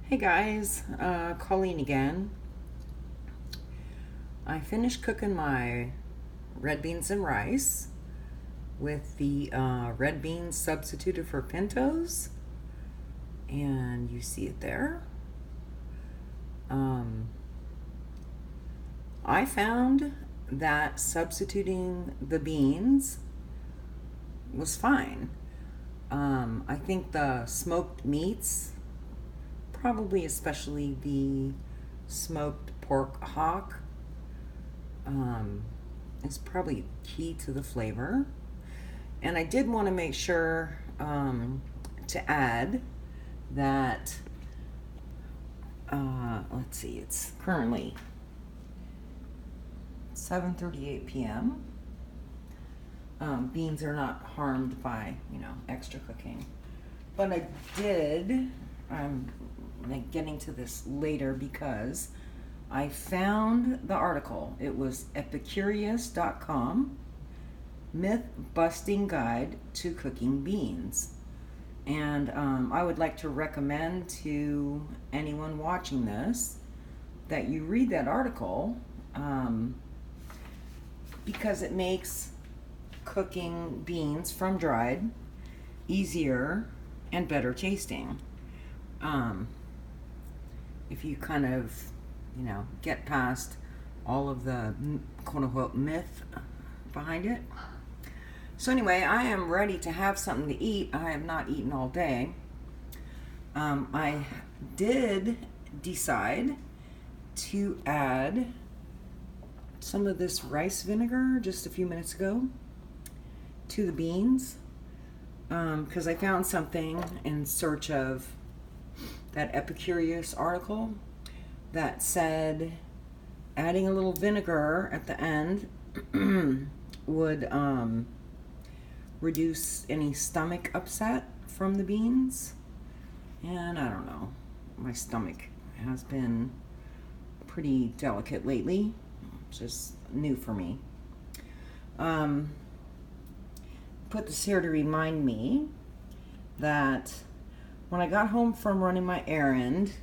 Hey guys, Colleen again. I finished cooking my red beans and rice with the red beans substituted for pintos, and you see it there. I found that substituting the beans was fine. I think the smoked meats, probably especially the smoked pork hock, is probably key to the flavor. And I did want to make sure to add that, let's see, it's currently 7:38 p.m. Beans are not harmed by, extra cooking. But I did, I'm getting to this later because I found the article. It was Epicurious.com, Myth Busting Guide to Cooking Beans. And I would like to recommend to anyone watching this that you read that article because it makes cooking beans from dried easier and better tasting. If you kind of, get past all of the quote-unquote myth behind it. So anyway, I am ready to have something to eat. I have not eaten all day. I did decide to add some of this rice vinegar just a few minutes ago to the beans because I found something in search of that Epicurious article that said adding a little vinegar at the end would reduce any stomach upset from the beans. And I don't know, my stomach has been pretty delicate lately. It's just new for me. Put this here to remind me that when I got home from running my errand,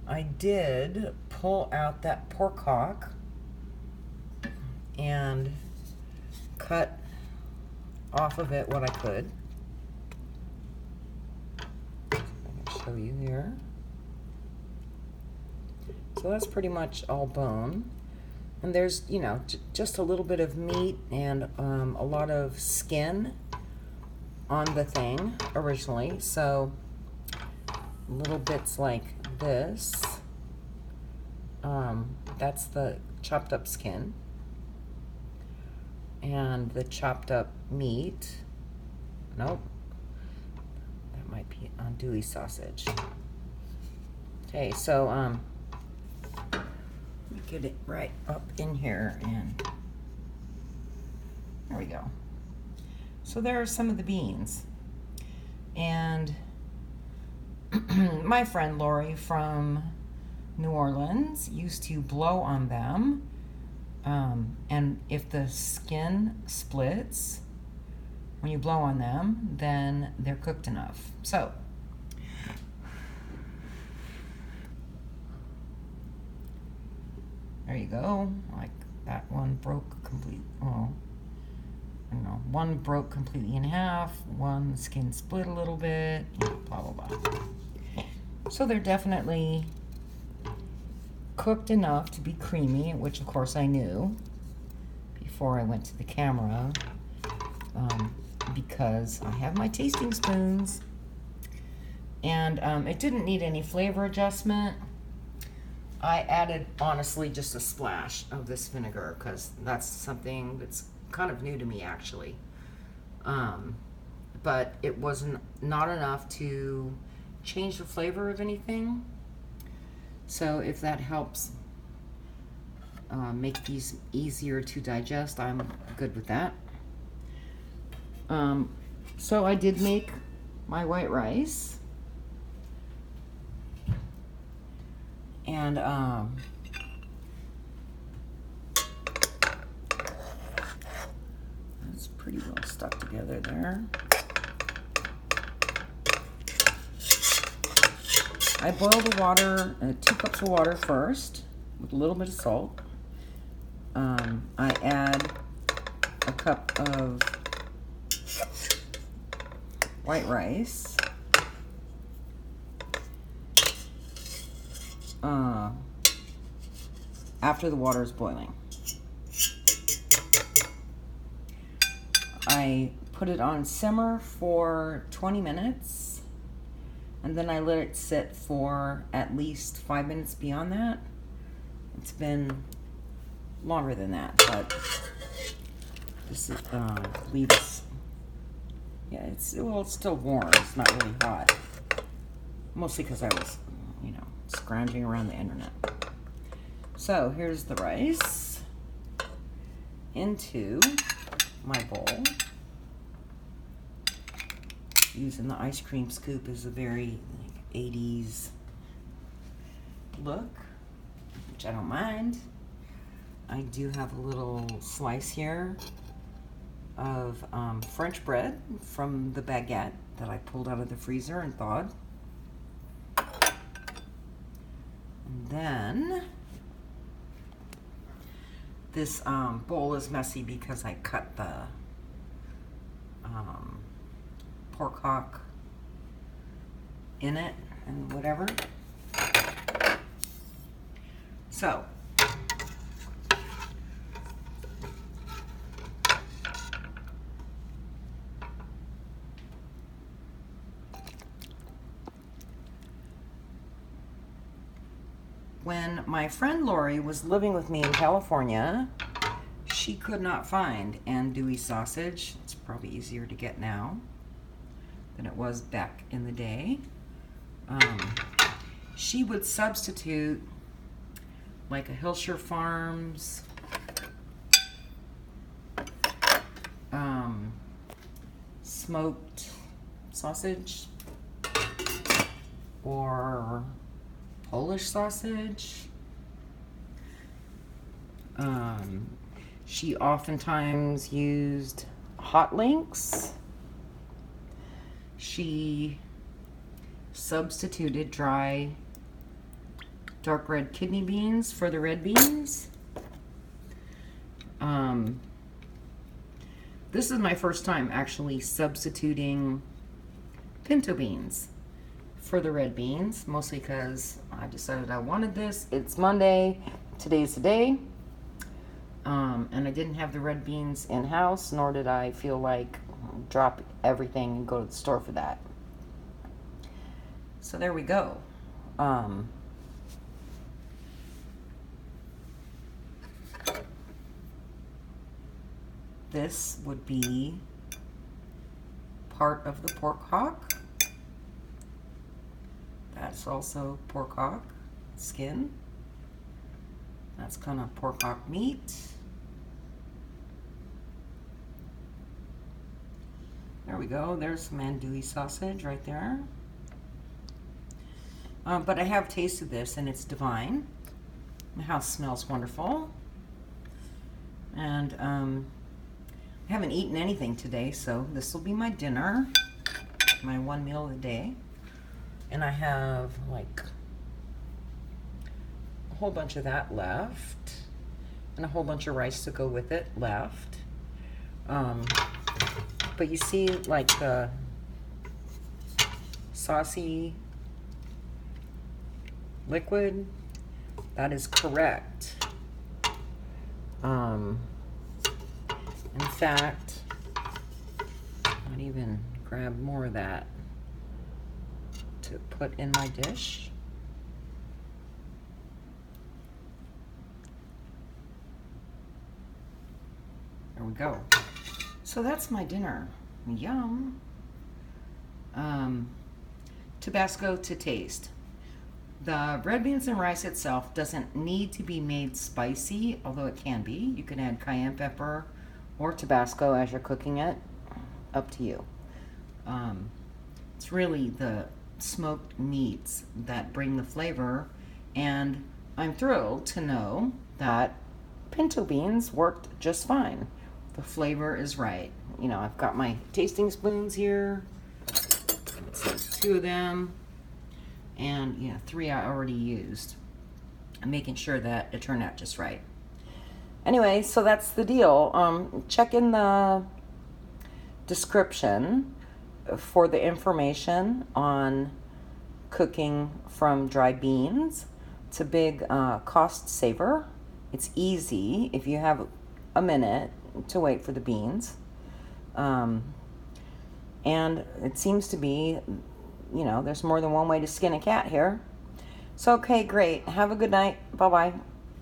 I did pull out that pork hock and cut off of it what I could. I can show you here. So that's pretty much all bone. And there's, just a little bit of meat and a lot of skin on the thing originally. So little bits like this. That's the chopped up skin. And the chopped up meat. Nope. That might be andouille sausage. Okay, so let me get it right up in here, and there we go. So there are some of the beans. And my friend Lori from New Orleans used to blow on them. And if the skin splits when you blow on them, then they're cooked enough. So there you go. Like that one broke completely. Well, I don't know. One broke completely in half. One skin split a little bit. Blah blah blah. So they're definitely cooked enough to be creamy, which of course I knew before I went to the camera, because I have my tasting spoons. And it didn't need any flavor adjustment. I added, honestly, just a splash of this vinegar because that's something that's kind of new to me, actually. But it wasn't not enough to change the flavor of anything. So if that helps make these easier to digest, I'm good with that. So I did make my white rice. And it's pretty well stuck together there. I boil the water, 2 cups of water first with a little bit of salt. I add a cup of white rice. After the water is boiling. I put it on simmer for 20 minutes, and then I let it sit for at least 5 minutes beyond that. It's been longer than that, but this is, leaves, yeah, it's still warm. It's not really hot. Mostly because I was, scrounging around the internet. So here's the rice into my bowl. Using the ice cream scoop is a very 80s look, which I don't mind. I do have a little slice here of French bread from the baguette that I pulled out of the freezer and thawed. And then this bowl is messy because I cut the pork hock in it and whatever. So when my friend Lori was living with me in California, she could not find andouille sausage. It's probably easier to get now than it was back in the day. She would substitute like a Hillshire Farms smoked sausage or Polish sausage. She oftentimes used hot links. She substituted dry dark red kidney beans for the red beans. This is my first time actually substituting pinto beans for the red beans, mostly because I decided I wanted this. It's Monday, today's the day, and I didn't have the red beans in-house, nor did I feel like drop everything and go to the store for that. So there we go. This would be part of the pork hock. That's also pork hock skin. That's kind of pork hock meat. There we go. There's some andouille sausage right there. But I have tasted this and it's divine. The house smells wonderful. And I haven't eaten anything today, so this will be my dinner, my one meal a day. And I have like a whole bunch of that left and a whole bunch of rice to go with it left. But you see like the saucy liquid, that is correct. In fact, I'd even grab more of that to put in my dish. There we go. So that's my dinner. Yum. Tabasco to taste. The red beans and rice itself doesn't need to be made spicy, although it can be. You can add cayenne pepper or Tabasco as you're cooking it. Up to you. It's really the smoked meats that bring the flavor, and I'm thrilled to know that pinto beans worked just fine. The flavor is right. You know, I've got my tasting spoons here. So 2 of them. and 3 I already used. I'm making sure that it turned out just right. Anyway, so that's the deal. Check in the description for the information on cooking from dry beans. It's a big cost saver. It's easy if you have a minute to wait for the beans. And it seems to be, there's more than one way to skin a cat here. So, okay, great. Have a good night. Bye-bye.